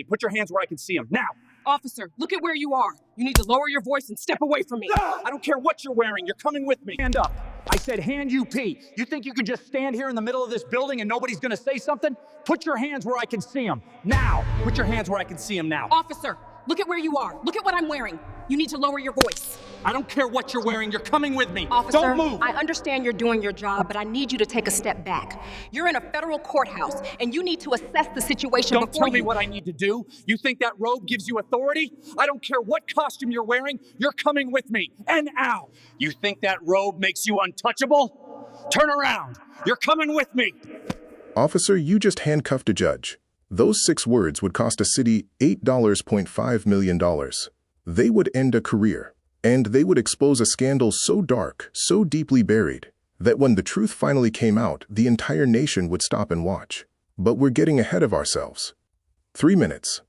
Put your hands where I can see them, now! Officer, look at where you are. You need to lower your voice and step away from me. I don't care what you're wearing, you're coming with me! Hand up. I said hand UP. You think you can just stand here in the middle of this building and nobody's gonna say something? Put your hands where I can see them, now! Put your hands where I can see them, now! Officer, look at where you are. Look at what I'm wearing. You need to lower your voice. I don't care what you're wearing, you're coming with me! Officer, Don't move! I understand you're doing your job, but I need you to take a step back. You're in a federal courthouse, and you need to assess the situation Don't before tell me what I need to do. You think that robe gives you authority? I don't care what costume you're wearing, you're coming with me. And ow! You think that robe makes you untouchable? Turn around! You're coming with me! Officer, you just handcuffed a judge. Those 6 words would cost a city $8.5 million. They would end a career. And they would expose a scandal so dark, so deeply buried, that when the truth finally came out, the entire nation would stop and watch. But we're getting ahead of ourselves. 3 minutes.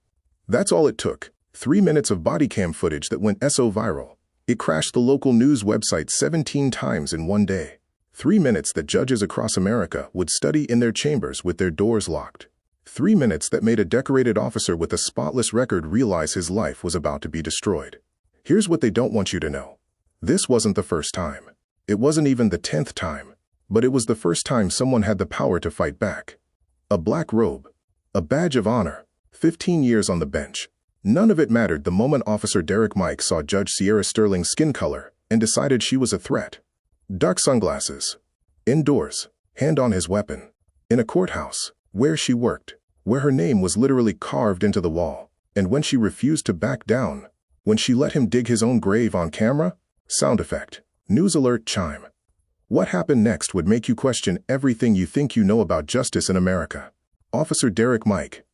That's all it took. 3 minutes of bodycam footage that went so viral. It crashed the local news website 17 times in one day. 3 minutes that judges across America would study in their chambers with their doors locked. 3 minutes that made a decorated officer with a spotless record realize his life was about to be destroyed. Here's what they don't want you to know. This wasn't the first time. It wasn't even the 10th time. But it was the first time someone had the power to fight back. A black robe. A badge of honor. 15 years on the bench. None of it mattered the moment Officer Derek Mike saw Judge Sierra Sterling's skin color and decided she was a threat. Dark sunglasses. Indoors. Hand on his weapon. In a courthouse. Where she worked. Where her name was literally carved into the wall. And when she refused to back down. When she let him dig his own grave on camera? Sound effect. News alert chime. What happened next would make you question everything you think you know about justice in America. Officer Derek Mike.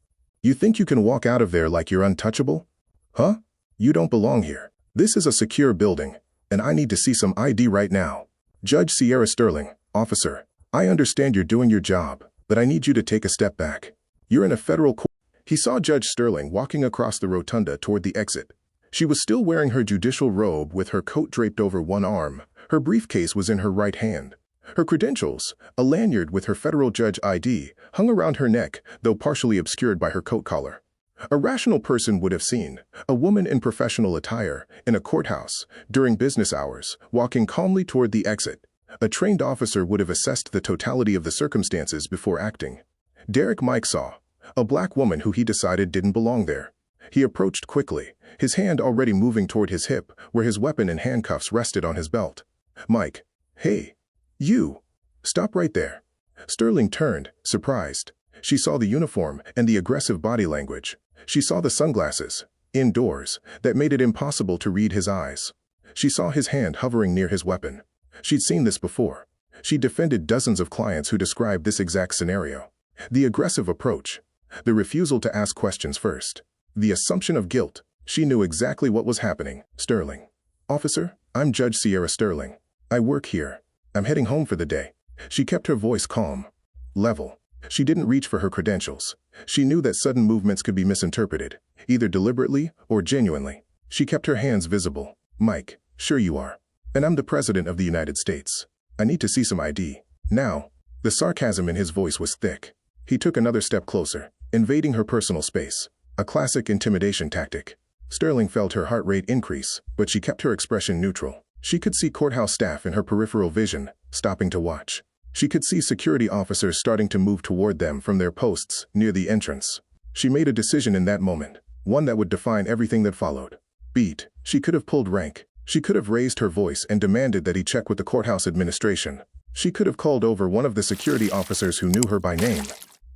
You think you can walk out of there like you're untouchable? Huh? You don't belong here. This is a secure building, and I need to see some ID right now. Judge Sierra Sterling, officer, I understand you're doing your job, but I need you to take a step back. You're in a federal court. He saw Judge Sterling walking across the rotunda toward the exit. She was still wearing her judicial robe with her coat draped over one arm. Her briefcase was in her right hand. Her credentials, a lanyard with her federal judge ID, hung around her neck, though partially obscured by her coat collar. A rational person would have seen a woman in professional attire, in a courthouse, during business hours, walking calmly toward the exit. A trained officer would have assessed the totality of the circumstances before acting. Derek Mike saw a black woman who he decided didn't belong there. He approached quickly, his hand already moving toward his hip, where his weapon and handcuffs rested on his belt. Mike, hey, you, stop right there. Sterling turned, surprised. She saw the uniform and the aggressive body language. She saw the sunglasses, indoors, that made it impossible to read his eyes. She saw his hand hovering near his weapon. She'd seen this before. She defended dozens of clients who described this exact scenario. The aggressive approach, the refusal to ask questions first, the assumption of guilt. She knew exactly what was happening. Sterling. Officer, I'm Judge Sierra Sterling. I work here. I'm heading home for the day. She kept her voice calm, level. She didn't reach for her credentials. She knew that sudden movements could be misinterpreted, either deliberately or genuinely. She kept her hands visible. Mike, sure you are. And I'm the President of the United States. I need to see some ID. Now. The sarcasm in his voice was thick. He took another step closer, invading her personal space. A classic intimidation tactic. Sterling felt her heart rate increase, but she kept her expression neutral. She could see courthouse staff in her peripheral vision, stopping to watch. She could see security officers starting to move toward them from their posts near the entrance. She made a decision in that moment, one that would define everything that followed. Beat. She could have pulled rank. She could have raised her voice and demanded that he check with the courthouse administration. She could have called over one of the security officers who knew her by name.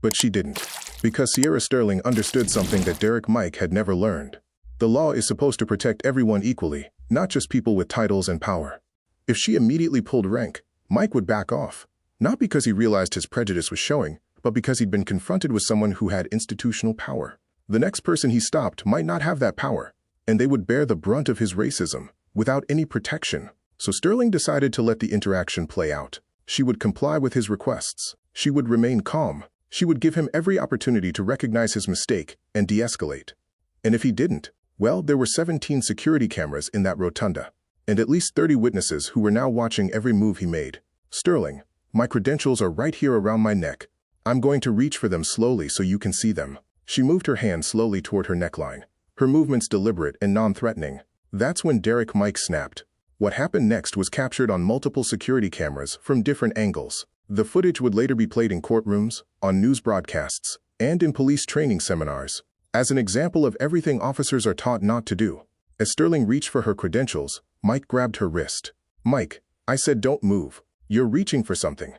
But she didn't. Because Sierra Sterling understood something that Derek Mike had never learned. The law is supposed to protect everyone equally, not just people with titles and power. If she immediately pulled rank, Mike would back off. Not because he realized his prejudice was showing, but because he'd been confronted with someone who had institutional power. The next person he stopped might not have that power, and they would bear the brunt of his racism, without any protection. So Sterling decided to let the interaction play out. She would comply with his requests. She would remain calm. She would give him every opportunity to recognize his mistake and de-escalate. And if he didn't, well, there were 17 security cameras in that rotunda, and at least 30 witnesses who were now watching every move he made. Sterling, my credentials are right here around my neck. I'm going to reach for them slowly so you can see them. She moved her hand slowly toward her neckline, her movements deliberate and non-threatening. That's when Derek Mike snapped. What happened next was captured on multiple security cameras from different angles. The footage would later be played in courtrooms, on news broadcasts, and in police training seminars, as an example of everything officers are taught not to do. As Sterling reached for her credentials, Mike grabbed her wrist. "Mike, I said don't move. You're reaching for something.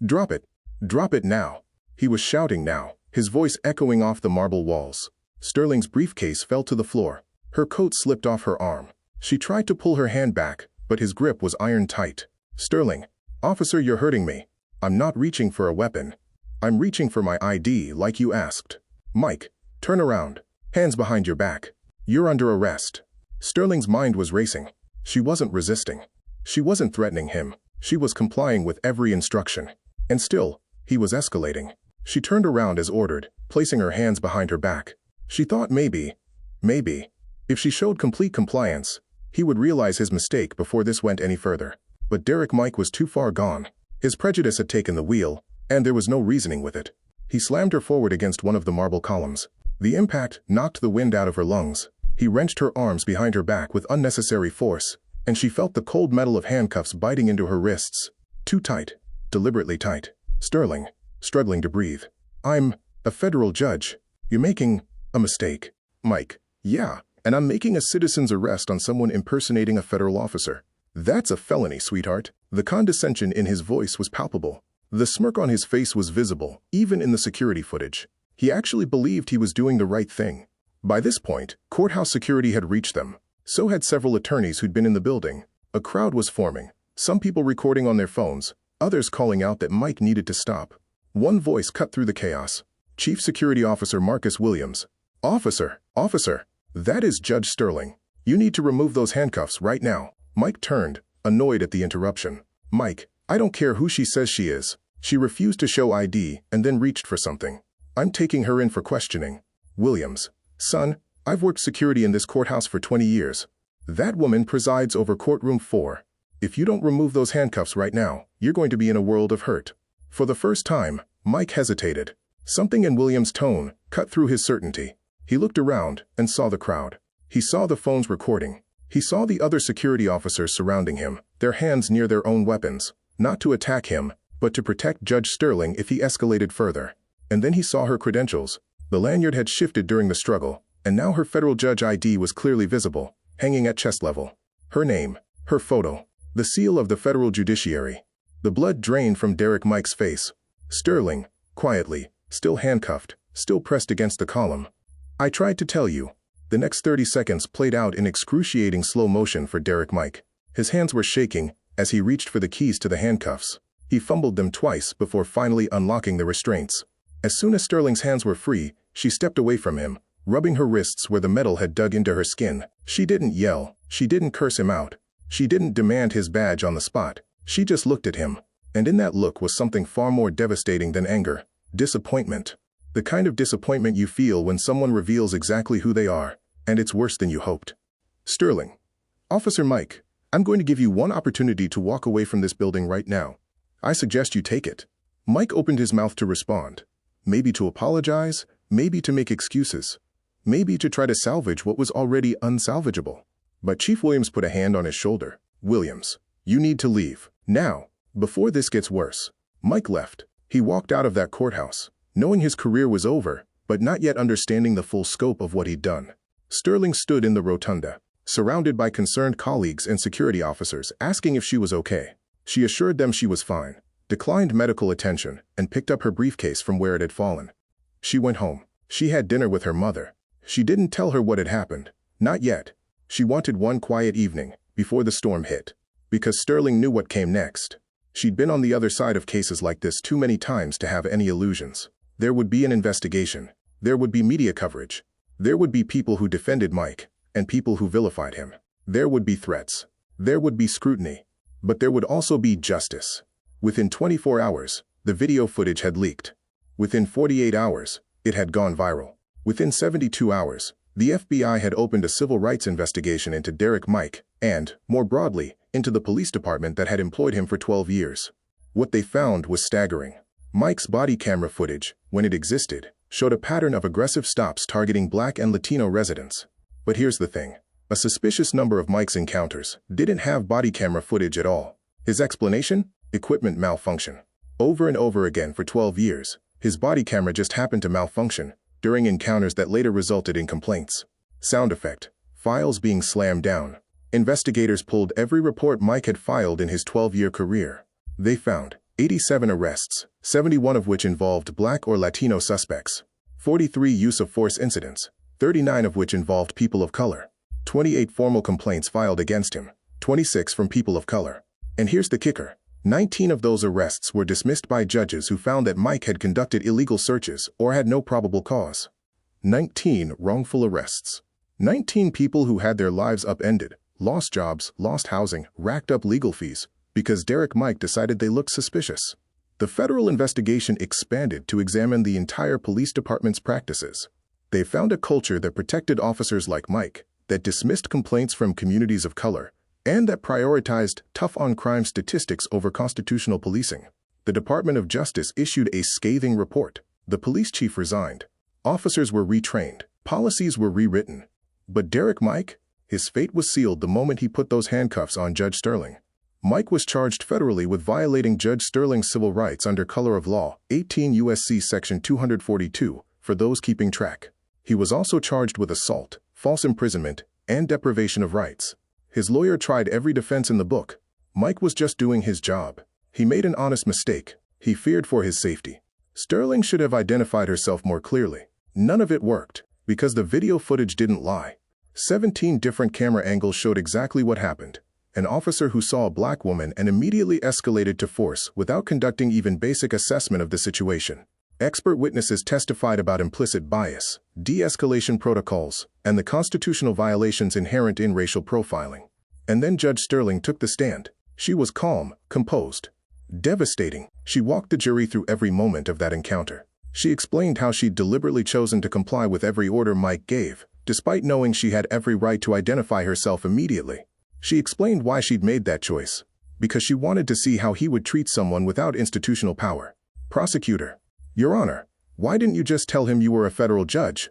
Drop it. Drop it now." He was shouting now, his voice echoing off the marble walls. Sterling's briefcase fell to the floor. Her coat slipped off her arm. She tried to pull her hand back, but his grip was iron tight. "Sterling, officer, you're hurting me. I'm not reaching for a weapon. I'm reaching for my ID like you asked." "Mike, turn around. Hands behind your back. You're under arrest." Sterling's mind was racing. She wasn't resisting. She wasn't threatening him. She was complying with every instruction. And still, he was escalating. She turned around as ordered, placing her hands behind her back. She thought maybe, if she showed complete compliance, he would realize his mistake before this went any further. But Derek Mike was too far gone. His prejudice had taken the wheel, and there was no reasoning with it. He slammed her forward against one of the marble columns. The impact knocked the wind out of her lungs. He wrenched her arms behind her back with unnecessary force, and she felt the cold metal of handcuffs biting into her wrists. Too tight, deliberately tight. Sterling, struggling to breathe. "I'm a federal judge. You're making a mistake." "Mike, yeah, and I'm making a citizen's arrest on someone impersonating a federal officer. That's a felony, sweetheart." The condescension in his voice was palpable. The smirk on his face was visible, even in the security footage. He actually believed he was doing the right thing. By this point, courthouse security had reached them. So had several attorneys who'd been in the building. A crowd was forming, some people recording on their phones, others calling out that Mike needed to stop. One voice cut through the chaos. Chief Security Officer Marcus Williams. Officer, that is Judge Sterling. You need to remove those handcuffs right now." Mike turned, annoyed at the interruption. "Mike, I don't care who she says she is. She refused to show ID and then reached for something. I'm taking her in for questioning." Williams. "Son, I've worked security in this courthouse for 20 years. That woman presides over courtroom 4. If you don't remove those handcuffs right now, you're going to be in a world of hurt." For the first time, Mike hesitated. Something in Williams' tone cut through his certainty. He looked around and saw the crowd. He saw the phones recording. He saw the other security officers surrounding him, their hands near their own weapons, not to attack him, but to protect Judge Sterling if he escalated further. And then he saw her credentials. The lanyard had shifted during the struggle, and now her federal judge ID was clearly visible, hanging at chest level. Her name, her photo, the seal of the federal judiciary. The blood drained from Derek Mike's face. Sterling, quietly, still handcuffed, still pressed against the column. "I tried to tell you." The next 30 seconds played out in excruciating slow motion for Derek Mike. His hands were shaking as he reached for the keys to the handcuffs. He fumbled them twice before finally unlocking the restraints. As soon as Sterling's hands were free, she stepped away from him, rubbing her wrists where the metal had dug into her skin. She didn't yell. She didn't curse him out. She didn't demand his badge on the spot. She just looked at him. And in that look was something far more devastating than anger. Disappointment. The kind of disappointment you feel when someone reveals exactly who they are, and it's worse than you hoped. "Sterling. Officer Mike, I'm going to give you one opportunity to walk away from this building right now. I suggest you take it." Mike opened his mouth to respond. Maybe to apologize, maybe to make excuses, maybe to try to salvage what was already unsalvageable. But Chief Williams put a hand on his shoulder. "Williams, you need to leave. Now, before this gets worse." Mike left. He walked out of that courthouse, knowing his career was over, but not yet understanding the full scope of what he'd done. Sterling stood in the rotunda, surrounded by concerned colleagues and security officers, asking if she was okay. She assured them she was fine, declined medical attention, and picked up her briefcase from where it had fallen. She went home. She had dinner with her mother. She didn't tell her what had happened. Not yet. She wanted one quiet evening, before the storm hit. Because Sterling knew what came next. She'd been on the other side of cases like this too many times to have any illusions. There would be an investigation. There would be media coverage. There would be people who defended Mike, and people who vilified him. There would be threats. There would be scrutiny. But there would also be justice. Within 24 hours, the video footage had leaked. Within 48 hours, it had gone viral. Within 72 hours, the FBI had opened a civil rights investigation into Derek Mike and, more broadly, into the police department that had employed him for 12 years. What they found was staggering. Mike's body camera footage, when it existed, showed a pattern of aggressive stops targeting Black and Latino residents. But here's the thing. A suspicious number of Mike's encounters didn't have body camera footage at all. His explanation? Equipment malfunction. Over and over again for 12 years, his body camera just happened to malfunction during encounters that later resulted in complaints. Sound effect. Files being slammed down. Investigators pulled every report Mike had filed in his 12-year career. They found 87 arrests, 71 of which involved Black or Latino suspects, 43 use-of-force incidents, 39 of which involved people of color, 28 formal complaints filed against him, 26 from people of color. And here's the kicker. 19 of those arrests were dismissed by judges who found that Mike had conducted illegal searches or had no probable cause. 19 wrongful arrests. 19 people who had their lives upended, lost jobs, lost housing, racked up legal fees, because Derek Mike decided they looked suspicious. The federal investigation expanded to examine the entire police department's practices. They found a culture that protected officers like Mike, that dismissed complaints from communities of color, and that prioritized tough-on-crime statistics over constitutional policing. The Department of Justice issued a scathing report. The police chief resigned. Officers were retrained. Policies were rewritten. But Derek Mike? His fate was sealed the moment he put those handcuffs on Judge Sterling. Mike was charged federally with violating Judge Sterling's civil rights under color of law, 18 U.S.C. Section 242, for those keeping track. He was also charged with assault, false imprisonment, and deprivation of rights. His lawyer tried every defense in the book. Mike was just doing his job. He made an honest mistake. He feared for his safety. Sterling should have identified herself more clearly. None of it worked, because the video footage didn't lie. 17 different camera angles showed exactly what happened. An officer who saw a Black woman and immediately escalated to force without conducting even basic assessment of the situation. Expert witnesses testified about implicit bias, de-escalation protocols, and the constitutional violations inherent in racial profiling. And then Judge Sterling took the stand. She was calm, composed. Devastating. She walked the jury through every moment of that encounter. She explained how she'd deliberately chosen to comply with every order Mike gave, despite knowing she had every right to identify herself immediately. She explained why she'd made that choice. Because she wanted to see how he would treat someone without institutional power. Prosecutor: Your Honor, why didn't you just tell him you were a federal judge?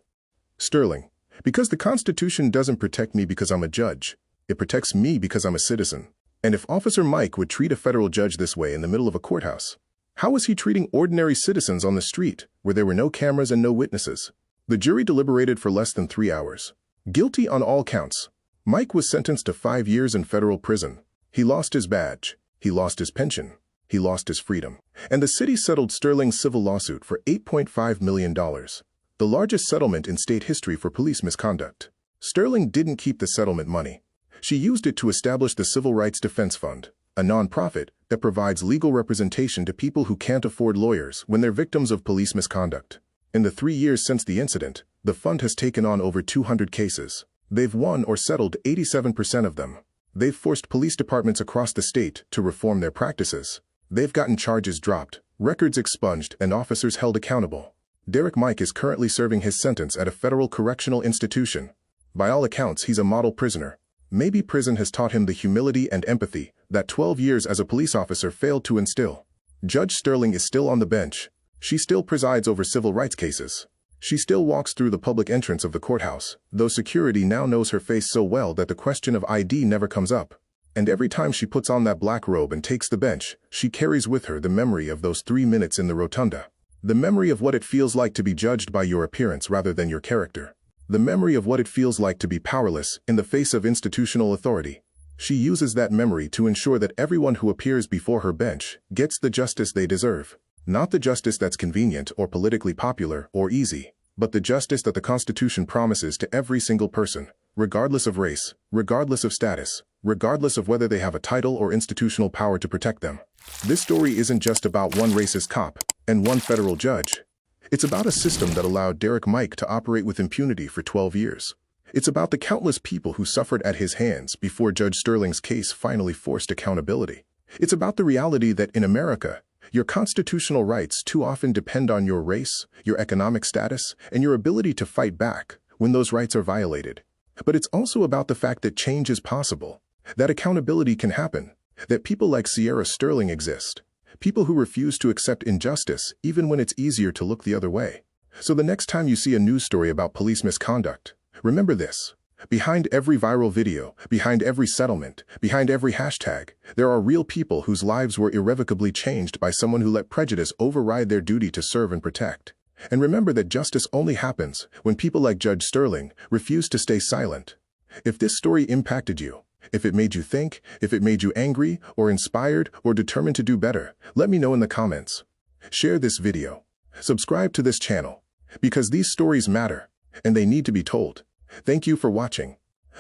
Sterling: Because the Constitution doesn't protect me because I'm a judge. It protects me because I'm a citizen. And if Officer Mike would treat a federal judge this way in the middle of a courthouse, how was he treating ordinary citizens on the street, where there were no cameras and no witnesses? The jury deliberated for less than 3 hours. Guilty on all counts. Mike was sentenced to 5 years in federal prison. He lost his badge. He lost his pension. He lost his freedom. And the city settled Sterling's civil lawsuit for $8.5 million, the largest settlement in state history for police misconduct. Sterling didn't keep the settlement money. She used it to establish the Civil Rights Defense Fund, a nonprofit that provides legal representation to people who can't afford lawyers when they're victims of police misconduct. In the 3 years since the incident, the fund has taken on over 200 cases. They've won or settled 87% of them. They've forced police departments across the state to reform their practices. They've gotten charges dropped, records expunged, and officers held accountable. Derek Mike is currently serving his sentence at a federal correctional institution. By all accounts, he's a model prisoner. Maybe prison has taught him the humility and empathy that 12 years as a police officer failed to instill. Judge Sterling is still on the bench. She still presides over civil rights cases. She still walks through the public entrance of the courthouse, though security now knows her face so well that the question of ID never comes up. And every time she puts on that black robe and takes the bench, she carries with her the memory of those 3 minutes in the rotunda. The memory of what it feels like to be judged by your appearance rather than your character. The memory of what it feels like to be powerless in the face of institutional authority. She uses that memory to ensure that everyone who appears before her bench gets the justice they deserve. Not the justice that's convenient or politically popular or easy, but the justice that the Constitution promises to every single person, regardless of race, regardless of status, regardless of whether they have a title or institutional power to protect them. This story isn't just about one racist cop and one federal judge. It's about a system that allowed Derek Mike to operate with impunity for 12 years. It's about the countless people who suffered at his hands before Judge Sterling's case finally forced accountability. It's about the reality that in America, your constitutional rights too often depend on your race, your economic status, and your ability to fight back when those rights are violated. But it's also about the fact that change is possible, that accountability can happen, that people like Sierra Sterling exist, people who refuse to accept injustice even when it's easier to look the other way. So the next time you see a news story about police misconduct, remember this. Behind every viral video, behind every settlement, behind every hashtag, there are real people whose lives were irrevocably changed by someone who let prejudice override their duty to serve and protect. And remember that justice only happens when people like Judge Sterling refuse to stay silent. If this story impacted you, if it made you think, if it made you angry, or inspired, or determined to do better, let me know in the comments. Share this video. Subscribe to this channel. Because these stories matter, and they need to be told. Thank you for watching.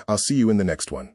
I'll see you in the next one.